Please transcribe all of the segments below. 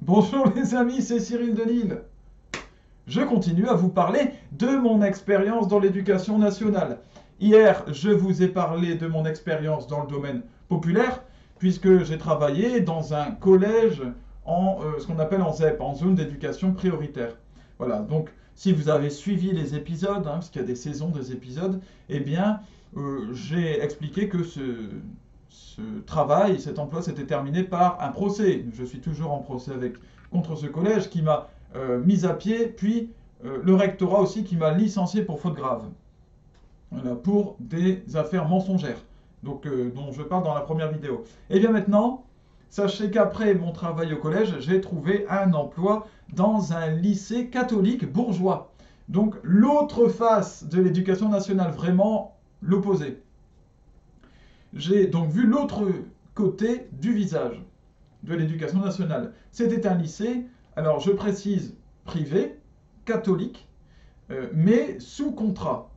Bonjour les amis, c'est Cyril Delisle. Je continue à vous parler de mon expérience dans l'éducation nationale. Hier, je vous ai parlé de mon expérience dans le domaine populaire, puisque j'ai travaillé dans un collège en ce qu'on appelle en ZEP, en zone d'éducation prioritaire. Voilà, donc si vous avez suivi les épisodes, parce qu'il y a des saisons des épisodes, eh bien, j'ai expliqué que ce travail, cet emploi s'était terminé par un procès. Je suis toujours en procès contre ce collège qui m'a mis à pied, puis le rectorat aussi qui m'a licencié pour faute grave, voilà, pour des affaires mensongères, donc, dont je parle dans la première vidéo. Et bien maintenant, sachez qu'après mon travail au collège, j'ai trouvé un emploi dans un lycée catholique bourgeois. Donc l'autre face de l'éducation nationale, vraiment l'opposé. J'ai donc vu l'autre côté du visage de l'éducation nationale. C'était un lycée, alors je précise, privé, catholique, mais sous contrat,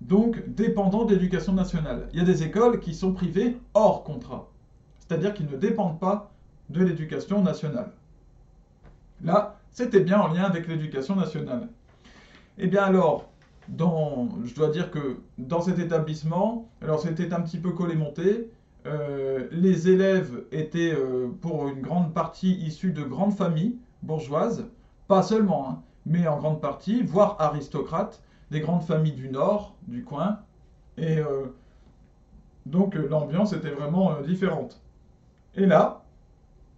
donc dépendant de l'éducation nationale. Il y a des écoles qui sont privées hors contrat, c'est-à-dire qu'ils ne dépendent pas de l'éducation nationale. Là, c'était bien en lien avec l'éducation nationale. Eh bien alors, je dois dire que dans cet établissement, alors c'était un petit peu collé-monté, les élèves étaient pour une grande partie issus de grandes familles bourgeoises, pas seulement, hein, mais en grande partie, voire aristocrates, des grandes familles du nord, du coin, et donc l'ambiance était vraiment différente. Et là,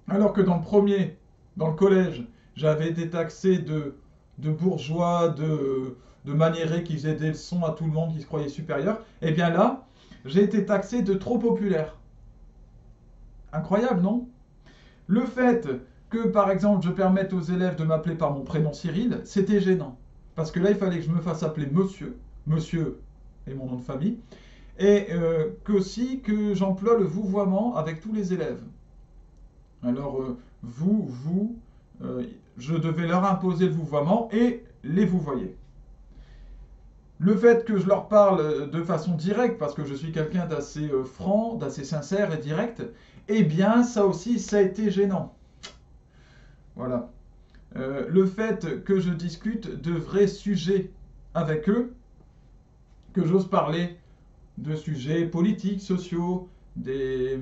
alors que dans le collège, j'avais été taxé de bourgeois, de maniérés qui faisaient des leçons à tout le monde, qui se croyaient supérieurs, et bien là, j'ai été taxé de trop populaire. Incroyable, non? Le fait que, par exemple, je permette aux élèves de m'appeler par mon prénom Cyril, c'était gênant. Parce que là, il fallait que je me fasse appeler monsieur, monsieur est mon nom de famille, et qu'aussi que j'emploie le vouvoiement avec tous les élèves. Alors, vous, je devais leur imposer le vouvoiement et les vouvoyer. Le fait que je leur parle de façon directe, parce que je suis quelqu'un d'assez franc, d'assez sincère et direct, eh bien, ça aussi, ça a été gênant. Voilà. Le fait que je discute de vrais sujets avec eux, que j'ose parler de sujets politiques, sociaux, des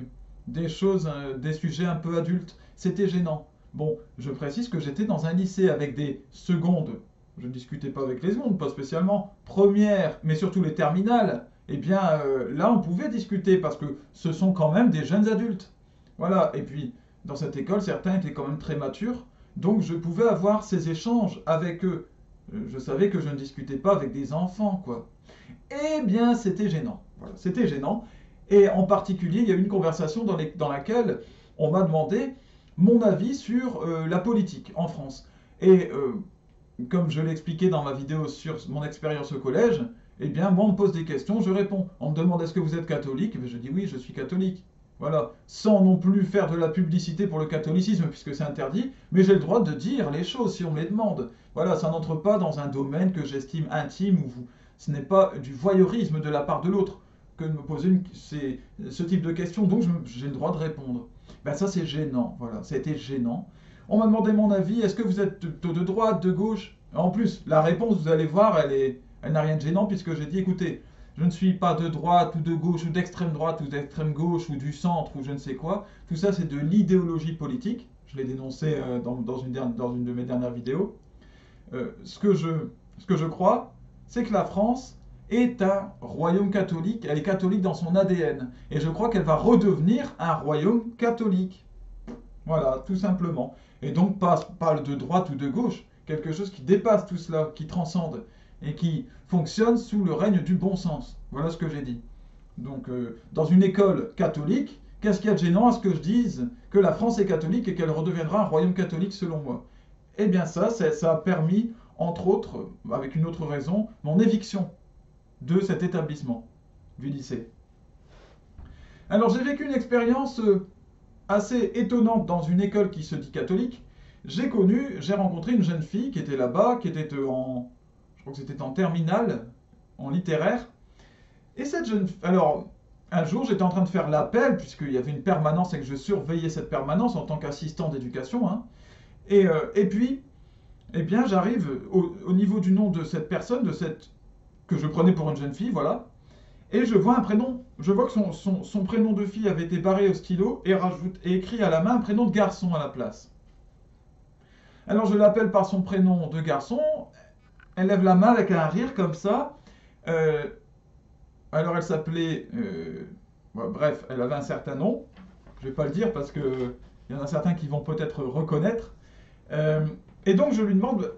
choses, des sujets un peu adultes, c'était gênant. Bon, je précise que j'étais dans un lycée avec des secondes. Je ne discutais pas avec les secondes, pas spécialement. Première, mais surtout les terminales. Eh bien, là, on pouvait discuter parce que ce sont quand même des jeunes adultes. Voilà. Et puis, dans cette école, certains étaient quand même très matures. Donc, je pouvais avoir ces échanges avec eux. Je savais que je ne discutais pas avec des enfants, quoi. Eh bien, c'était gênant. Voilà, c'était gênant. Et en particulier, il y a eu une conversation dans laquelle on m'a demandé mon avis sur la politique en France. Et comme je l'ai expliqué dans ma vidéo sur mon expérience au collège, eh bien, moi, on me pose des questions, je réponds. On me demande est-ce que vous êtes catholique? Je dis oui, je suis catholique. Voilà, sans non plus faire de la publicité pour le catholicisme, puisque c'est interdit, mais j'ai le droit de dire les choses si on me les demande. Voilà, ça n'entre pas dans un domaine que j'estime intime, ce n'est pas du voyeurisme de la part de l'autre que de me poser ce type de questions, donc j'ai le droit de répondre. Ben ça c'est gênant, voilà, ça a été gênant. On m'a demandé mon avis, est-ce que vous êtes plutôt de droite, de gauche? En plus, la réponse, vous allez voir, elle n'a rien de gênant puisque j'ai dit, écoutez, je ne suis pas de droite ou de gauche ou d'extrême droite ou d'extrême gauche ou du centre ou je ne sais quoi. Tout ça, c'est de l'idéologie politique. Je l'ai dénoncé dans une de mes dernières vidéos. Ce que je crois, c'est que la France est un royaume catholique. Elle est catholique dans son ADN. Et je crois qu'elle va redevenir un royaume catholique. Voilà, tout simplement. Et donc, pas de droite ou de gauche. Quelque chose qui dépasse tout cela, qui transcende et qui fonctionne sous le règne du bon sens. Voilà ce que j'ai dit. Donc, dans une école catholique, qu'est-ce qu'il y a de gênant à ce que je dise que la France est catholique et qu'elle redeviendra un royaume catholique selon moi? Eh bien ça a permis, entre autres, avec une autre raison, mon éviction de cet établissement, du lycée. Alors j'ai vécu une expérience assez étonnante dans une école qui se dit catholique. J'ai rencontré une jeune fille qui était là-bas, qui était je crois que c'était en terminale, en littéraire. Et alors, un jour, j'étais en train de faire l'appel, puisqu'il y avait une permanence et que je surveillais cette permanence en tant qu'assistant d'éducation, hein. Et puis, eh bien, j'arrive au niveau du nom de cette personne, que je prenais pour une jeune fille, voilà. Et je vois un prénom, je vois que son prénom de fille avait été barré au stylo et écrit à la main un prénom de garçon à la place. Alors je l'appelle par son prénom de garçon, elle lève la main avec un rire comme ça. Euh, alors elle s'appelait, bref, elle avait un certain nom. Je ne vais pas le dire parce que il y en a certains qui vont peut-être reconnaître. Euh, et donc je lui demande,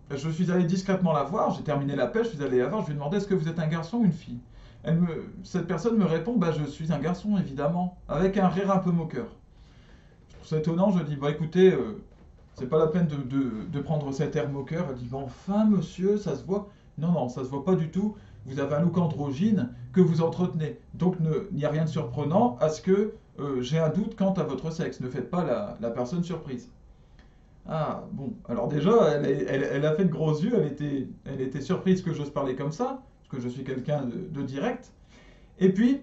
je suis allé discrètement la voir, j'ai terminé l'appel, je suis allé la voir, je lui ai demandé est-ce que vous êtes un garçon ou une fille. Cette personne me répond bah, je suis un garçon évidemment, avec un rire un peu moqueur. Je trouve ça étonnant, je dis bah écoutez, c'est pas la peine de prendre cet air moqueur. Elle dit bah, enfin monsieur, ça se voit. Non, non, ça se voit pas du tout. Vous avez un look androgyne que vous entretenez. Donc il n'y a rien de surprenant à ce que j'ai un doute quant à votre sexe. Ne faites pas la personne surprise. Ah, bon. Alors déjà, elle a fait de gros yeux, elle était surprise que j'ose parler comme ça, parce que je suis quelqu'un de direct. Et puis,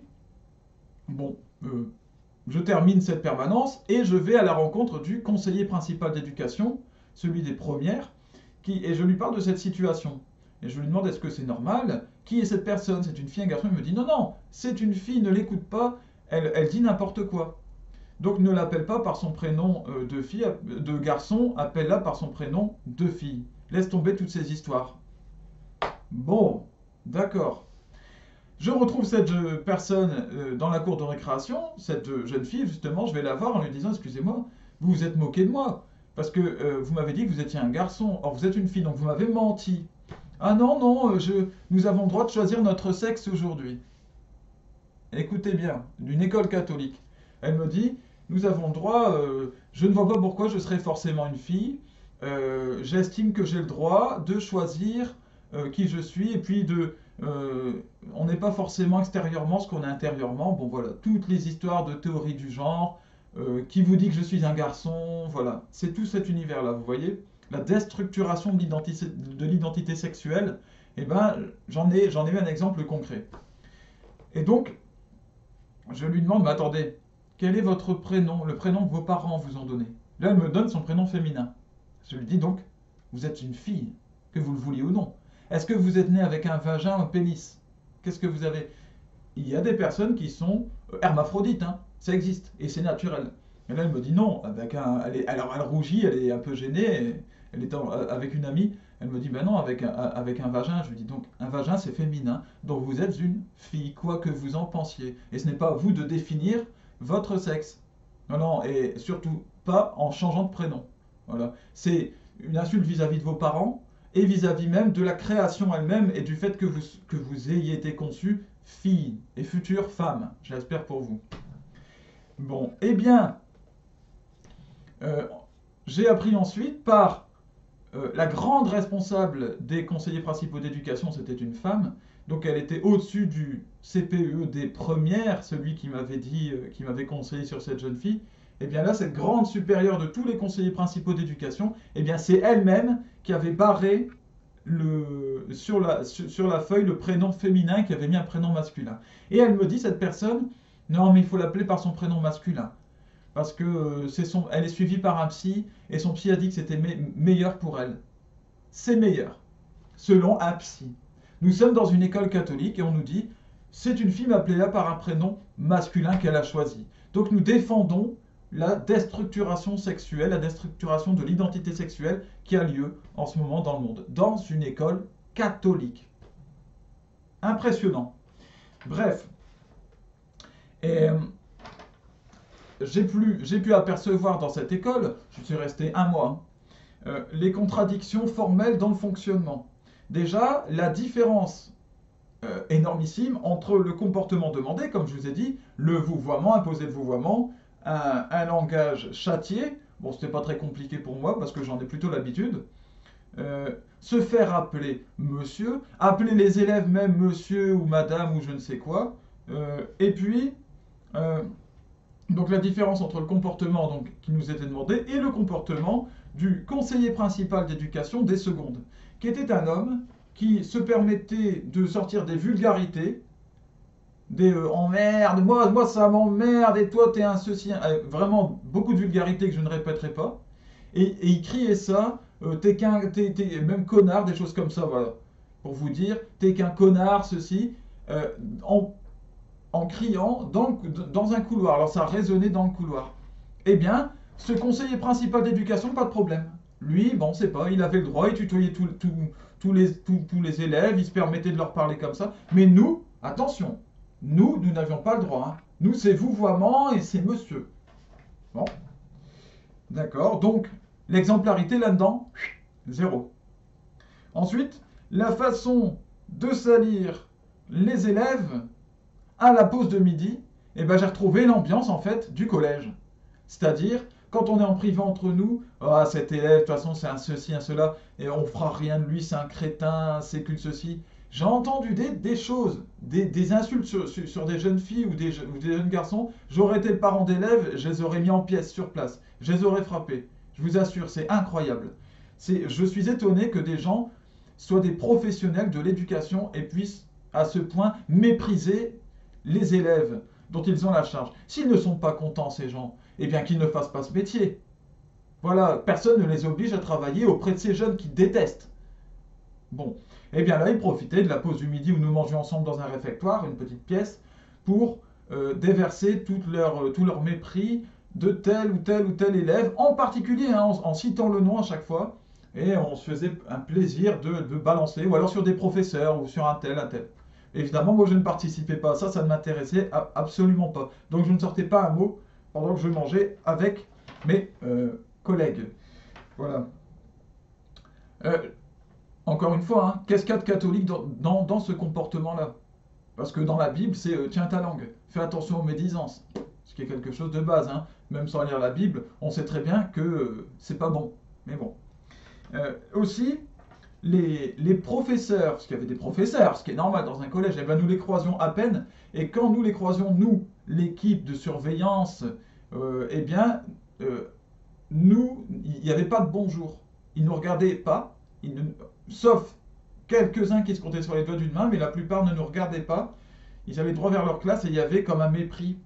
bon, je termine cette permanence et je vais à la rencontre du conseiller principal d'éducation, celui des premières, et je lui parle de cette situation. Et je lui demande est-ce que c'est normal? Qui est cette personne? C'est une fille, un garçon? Il me dit non, non, c'est une fille, ne l'écoute pas, elle dit n'importe quoi. Donc ne l'appelle pas par son prénom de garçon, appelle-la par son prénom de fille. Laisse tomber toutes ces histoires. Bon, d'accord. Je retrouve cette personne dans la cour de récréation, cette jeune fille, justement, je vais la voir en lui disant excusez-moi, vous vous êtes moqué de moi, parce que vous m'avez dit que vous étiez un garçon, or vous êtes une fille, donc vous m'avez menti. Ah non, non, nous avons le droit de choisir notre sexe aujourd'hui. Écoutez bien, d'une école catholique. Elle me dit nous avons le droit, je ne vois pas pourquoi je serais forcément une fille, j'estime que j'ai le droit de choisir qui je suis, et puis on n'est pas forcément extérieurement ce qu'on est intérieurement. Bon voilà, toutes les histoires de théorie du genre, qui vous dit que je suis un garçon, voilà, c'est tout cet univers-là, vous voyez. La déstructuration de l'identité sexuelle, eh ben, j'en ai eu un exemple concret. Et donc, je lui demande, mais attendez, quel est votre prénom, le prénom que vos parents vous ont donné? Là, elle me donne son prénom féminin. Je lui dis donc, vous êtes une fille, que vous le vouliez ou non. Est-ce que vous êtes né avec un vagin, un pénis? Qu'est-ce que vous avez? Il y a des personnes qui sont hermaphrodites, hein, ça existe, et c'est naturel. Et là, elle me dit non, alors elle rougit, elle est un peu gênée, elle est avec une amie, elle me dit ben non, avec un vagin, je lui dis donc, un vagin c'est féminin, donc vous êtes une fille, quoi que vous en pensiez. Et ce n'est pas à vous de définir votre sexe. Non, non, et surtout pas en changeant de prénom. Voilà. C'est une insulte vis-à-vis de vos parents, et vis-à-vis même de la création elle-même et du fait que vous ayez été conçue fille et future femme, j'espère pour vous. Bon, eh bien, euh, j'ai appris ensuite par la grande responsable des conseillers principaux d'éducation, c'était une femme, donc elle était au-dessus du CPE des premières, celui qui m'avait dit, qui m'avait conseillé sur cette jeune fille. Et bien là, cette grande supérieure de tous les conseillers principaux d'éducation, eh bien c'est elle-même qui avait barré sur la feuille le prénom féminin, qui avait mis un prénom masculin. Et elle me dit, cette personne, non mais il faut l'appeler par son prénom masculin. Parce que elle est suivie par un psy, et son psy a dit que c'était meilleur pour elle. C'est meilleur, selon un psy. Nous sommes dans une école catholique et on nous dit, c'est une fille, appelez-la par un prénom masculin qu'elle a choisi. Donc nous défendons la déstructuration sexuelle, la déstructuration de l'identité sexuelle qui a lieu en ce moment dans le monde, dans une école catholique. Impressionnant. Bref. Et j'ai pu apercevoir dans cette école, je suis resté un mois, les contradictions formelles dans le fonctionnement. Déjà, la différence énormissime entre le comportement demandé, comme je vous ai dit, le vouvoiement, imposer le vouvoiement, un langage châtié, bon, c'était pas très compliqué pour moi parce que j'en ai plutôt l'habitude, se faire appeler monsieur, appeler les élèves même monsieur ou madame ou je ne sais quoi, et puis, donc la différence entre le comportement donc, qui nous était demandé et le comportement du conseiller principal d'éducation des secondes, qui était un homme qui se permettait de sortir des vulgarités, des emmerde, moi ça m'emmerde, et toi t'es un ceci, vraiment beaucoup de vulgarités que je ne répéterai pas, Et il criait ça, même connard, des choses comme ça, voilà. Pour vous dire, t'es qu'un connard, ceci, euh, en, en criant dans un couloir. Alors ça résonnait dans le couloir. Eh bien, ce conseiller principal d'éducation, pas de problème. Lui, bon, c'est pas, il avait le droit, il tutoyait tous les élèves, il se permettait de leur parler comme ça. Mais nous, attention, nous n'avions pas le droit, hein. Nous, c'est vouvoiement et c'est monsieur. Bon, d'accord. Donc, l'exemplarité là-dedans, zéro. Ensuite, la façon de salir les élèves à la pause de midi, eh ben, j'ai retrouvé l'ambiance en fait du collège. C'est-à-dire, quand on est en privé entre nous, ah, cet élève, de toute façon, c'est un ceci, un cela, et on fera rien de lui, c'est un crétin, c'est qu'une ceci. J'ai entendu des choses, des insultes sur des jeunes filles ou des jeunes garçons. J'aurais été le parent d'élèves, je les aurais mis en pièces sur place. Je les aurais frappés. Je vous assure, c'est incroyable. Je suis étonné que des gens soient des professionnels de l'éducation et puissent à ce point mépriser les élèves dont ils ont la charge. S'ils ne sont pas contents, ces gens, eh bien qu'ils ne fassent pas ce métier. Voilà, personne ne les oblige à travailler auprès de ces jeunes qui détestent. Bon, eh bien là, ils profitaient de la pause du midi où nous mangions ensemble dans un réfectoire, une petite pièce, pour déverser tout leur mépris de tel ou tel ou tel élève, en particulier, hein, en citant le nom à chaque fois, et on se faisait un plaisir de balancer, ou alors sur des professeurs, ou sur un tel, un tel. Évidemment, moi je ne participais pas à ça, ça ne m'intéressait absolument pas. Donc je ne sortais pas un mot pendant que je mangeais avec mes collègues. Voilà. Euh, Encore une fois, hein, qu'est-ce qu'il y a de catholique dans ce comportement-là? Parce que dans la Bible, c'est tiens ta langue, fais attention aux médisances. Ce qui est quelque chose de base, hein. Même sans lire la Bible, on sait très bien que c'est pas bon. Mais bon. Aussi, les professeurs, parce qu'il y avait des professeurs, ce qui est normal dans un collège, eh ben nous les croisions à peine. Et quand nous les croisions, nous, l'équipe de surveillance, eh bien, nous, il n'y avait pas de bonjour. Ils ne nous regardaient pas, sauf quelques-uns qui se comptaient sur les doigts d'une main, mais la plupart ne nous regardaient pas. Ils avaient droit vers leur classe et il y avait comme un mépris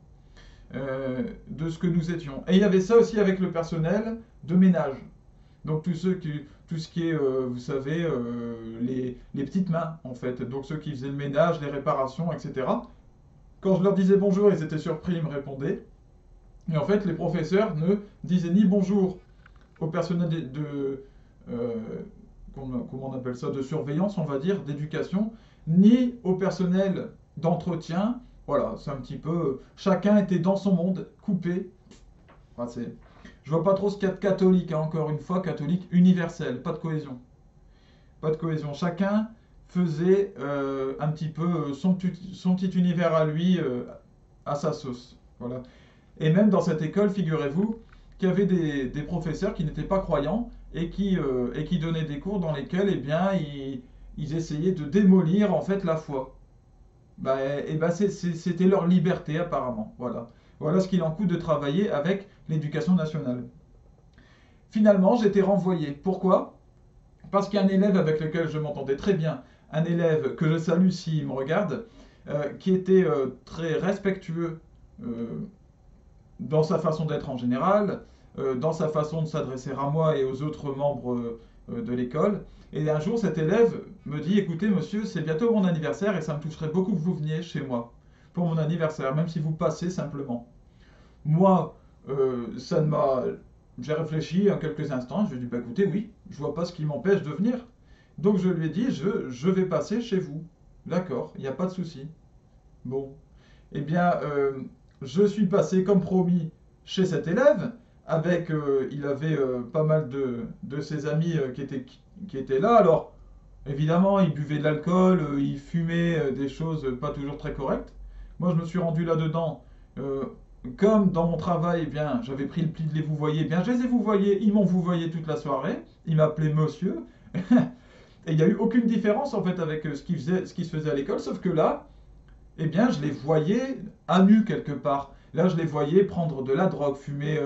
de ce que nous étions. Et il y avait ça aussi avec le personnel de ménage. Donc tout ce qui est, vous savez, les petites mains, en fait. Donc ceux qui faisaient le ménage, les réparations, etc. Quand je leur disais bonjour, ils étaient surpris, ils me répondaient. Et en fait, les professeurs ne disaient ni bonjour au personnel euh, comment on appelle ça, de surveillance, on va dire, d'éducation, ni au personnel d'entretien. Voilà, c'est un petit peu... Chacun était dans son monde, coupé. Enfin, je vois pas trop ce qu'il y a de catholique, hein, encore une fois, catholique universel, pas de cohésion. Pas de cohésion. Chacun faisait un petit peu son petit univers à lui, à sa sauce. Voilà. Et même dans cette école, figurez-vous, qu'il y avait des professeurs qui n'étaient pas croyants et qui donnaient des cours dans lesquels, eh bien, ils essayaient de démolir en fait la foi. C'était leur liberté apparemment. Voilà. Voilà ce qu'il en coûte de travailler avec l'éducation nationale. Finalement, j'étais renvoyé. Pourquoi? Parce qu'il y a un élève avec lequel je m'entendais très bien, un élève que je salue s'il me regarde, qui était très respectueux dans sa façon d'être en général, dans sa façon de s'adresser à moi et aux autres membres de l'école. Et un jour, cet élève me dit, écoutez monsieur, c'est bientôt mon anniversaire et ça me toucherait beaucoup que vous veniez chez moi pour mon anniversaire, même si vous passez simplement. Moi, ça ne m'a... J'ai réfléchi en quelques instants, je lui ai dit, bah écoutez, oui, je vois pas ce qui m'empêche de venir. Donc je lui ai dit, je vais passer chez vous. D'accord, il n'y a pas de souci. Bon, eh bien, je suis passé comme promis chez cet élève, avec, il avait pas mal de ses amis qui étaient là. Alors, évidemment, il buvait de l'alcool, il fumait des choses pas toujours très correctes. Moi, je me suis rendu là-dedans. Comme dans mon travail, eh bien, j'avais pris le pli de les vouvoyer, eh bien, je les ai vouvoyés, ils m'ont vouvoyé toute la soirée, ils m'appelaient monsieur. Et il n'y a eu aucune différence en fait avec ce qui se faisait à l'école, sauf que là, eh bien, je les voyais à nu quelque part. Là, je les voyais prendre de la drogue, fumer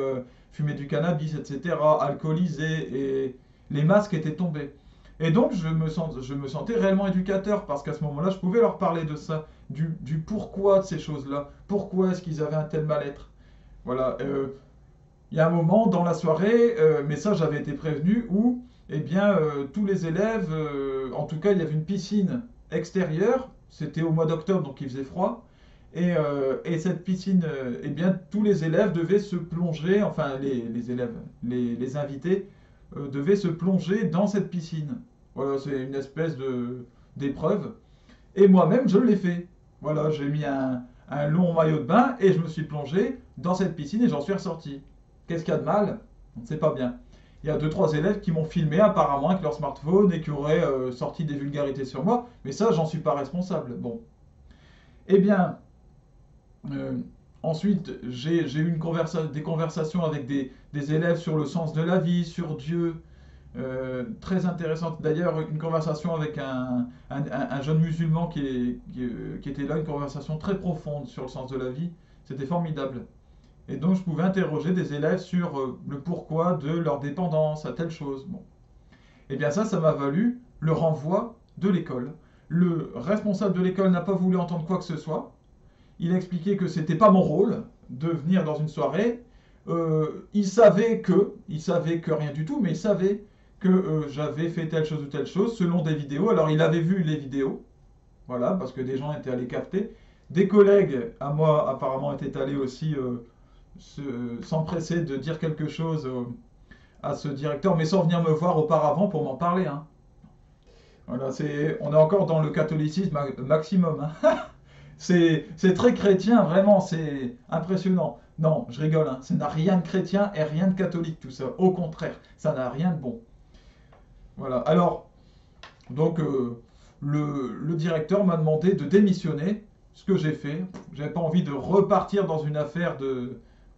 du cannabis, etc., alcooliser, et les masques étaient tombés. Et donc, je me sentais réellement éducateur, parce qu'à ce moment-là, je pouvais leur parler de ça, du pourquoi de ces choses-là, pourquoi est-ce qu'ils avaient un tel mal-être. Voilà. il y a un moment dans la soirée, mais ça j'avais été prévenu, où eh bien, tous les élèves, en tout cas il y avait une piscine extérieure, c'était au mois d'octobre donc il faisait froid, et cette piscine, eh bien tous les élèves devaient se plonger, enfin les élèves, les invités, devaient se plonger dans cette piscine. Voilà, c'est une espèce d'épreuve. Et moi-même, je l'ai fait. Voilà, j'ai mis un long maillot de bain et je me suis plongé dans cette piscine et j'en suis ressorti. Qu'est-ce qu'il y a de mal? On ne sait pas bien. Il y a deux, trois élèves qui m'ont filmé apparemment avec leur smartphone et qui auraient sorti des vulgarités sur moi, mais ça, j'en suis pas responsable. Bon. Eh bien, euh, ensuite, j'ai eu des conversations avec des élèves sur le sens de la vie, sur Dieu, très intéressante. D'ailleurs, une conversation avec un jeune musulman qui était là, une conversation très profonde sur le sens de la vie. C'était formidable. Et donc, je pouvais interroger des élèves sur le pourquoi de leur dépendance à telle chose. Bon. Et bien ça m'a valu le renvoi de l'école. Le responsable de l'école n'a pas voulu entendre quoi que ce soit. Il a expliqué que c'était pas mon rôle de venir dans une soirée. Il savait que rien du tout, mais il savait que j'avais fait telle chose ou telle chose selon des vidéos. Alors il avait vu les vidéos, voilà, parce que des gens étaient allés capter. Des collègues à moi apparemment étaient allés aussi s'empresser de dire quelque chose à ce directeur, mais sans venir me voir auparavant pour m'en parler. Hein. Voilà, on est encore dans le catholicisme maximum. Hein. C'est très chrétien, vraiment, c'est impressionnant. Non, je rigole, hein. Ça n'a rien de chrétien et rien de catholique, tout ça. Au contraire, ça n'a rien de bon. Voilà. Alors, donc, le directeur m'a demandé de démissionner, ce que j'ai fait. J'avais pas envie de repartir dans une affaire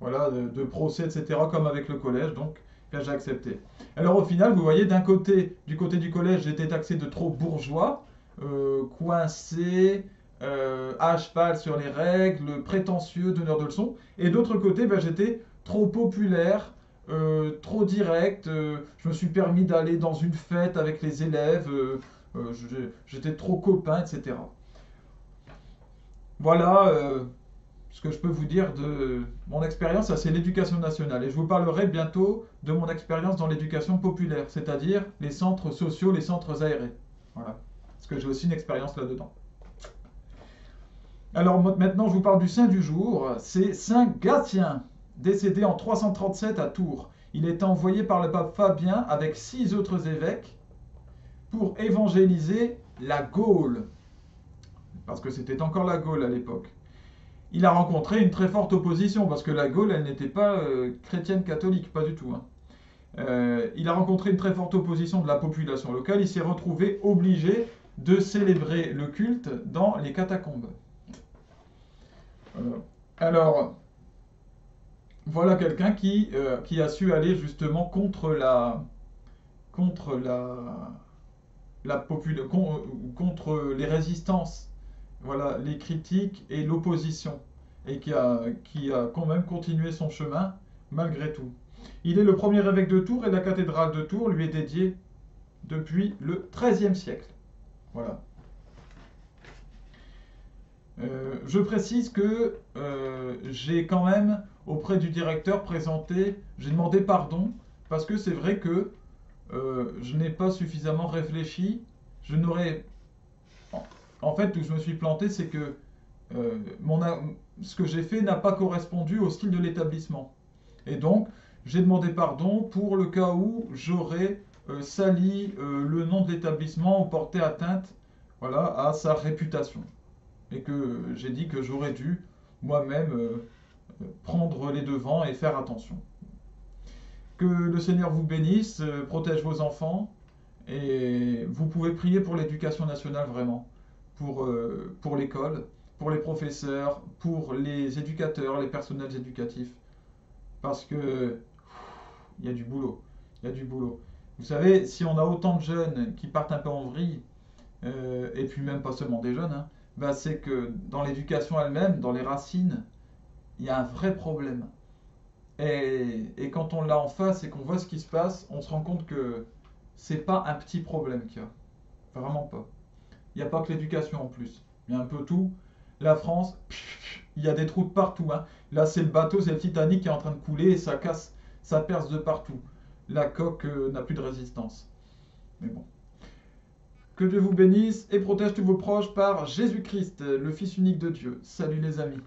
voilà, de procès, etc., comme avec le collège, donc là, j'ai accepté. Alors, au final, vous voyez, du côté du collège, j'étais taxé de trop bourgeois, coincé, à cheval sur les règles, prétentieux, donneur de leçons. Et d'autre côté, ben, j'étais trop populaire, trop direct. Je me suis permis d'aller dans une fête avec les élèves. J'étais trop copain, etc. Voilà ce que je peux vous dire de mon expérience, ça c'est l'éducation nationale. Et je vous parlerai bientôt de mon expérience dans l'éducation populaire, c'est-à-dire les centres sociaux, les centres aérés. Voilà. Parce que j'ai aussi une expérience là-dedans. Alors maintenant, je vous parle du saint du jour. C'est Saint Gatien, décédé en 337 à Tours. Il est envoyé par le pape Fabien avec 6 autres évêques pour évangéliser la Gaule. Parce que c'était encore la Gaule à l'époque. Il a rencontré une très forte opposition, parce que la Gaule, elle n'était pas chrétienne catholique, pas du tout. Hein. Il a rencontré une très forte opposition de la population locale. Il s'est retrouvé obligé de célébrer le culte dans les catacombes. Alors, voilà quelqu'un qui a su aller justement contre les résistances, voilà, les critiques et l'opposition, et qui a quand même continué son chemin malgré tout. Il est le premier évêque de Tours et la cathédrale de Tours lui est dédiée depuis le XIIIe siècle. Voilà. Je précise que j'ai quand même, auprès du directeur, j'ai demandé pardon, parce que c'est vrai que je n'ai pas suffisamment réfléchi. Je n'aurais... En fait, où je me suis planté, c'est que ce que j'ai fait n'a pas correspondu au style de l'établissement. Et donc, j'ai demandé pardon pour le cas où j'aurais sali le nom de l'établissement ou porté atteinte, voilà, à sa réputation. Et que j'ai dit que j'aurais dû moi-même prendre les devants et faire attention. Que le Seigneur vous bénisse, protège vos enfants, et vous pouvez prier pour l'éducation nationale vraiment, pour l'école, pour les professeurs, pour les éducateurs, les personnels éducatifs, parce que il y a du boulot, il y a du boulot. Vous savez, si on a autant de jeunes qui partent un peu en vrille, et puis même pas seulement des jeunes, hein, bah c'est que dans l'éducation elle-même, dans les racines, il y a un vrai problème. Et quand on l'a en face et qu'on voit ce qui se passe, on se rend compte que c'est pas un petit problème qu'il y a. Vraiment pas. Il n'y a pas que l'éducation en plus. Il y a un peu tout. La France, il y a des trous de partout. Hein. Là, c'est le bateau, c'est le Titanic qui est en train de couler et ça casse. ça perce de partout. La coque n'a plus de résistance. Mais bon. Que Dieu vous bénisse et protège tous vos proches par Jésus-Christ, le Fils unique de Dieu. Salut les amis.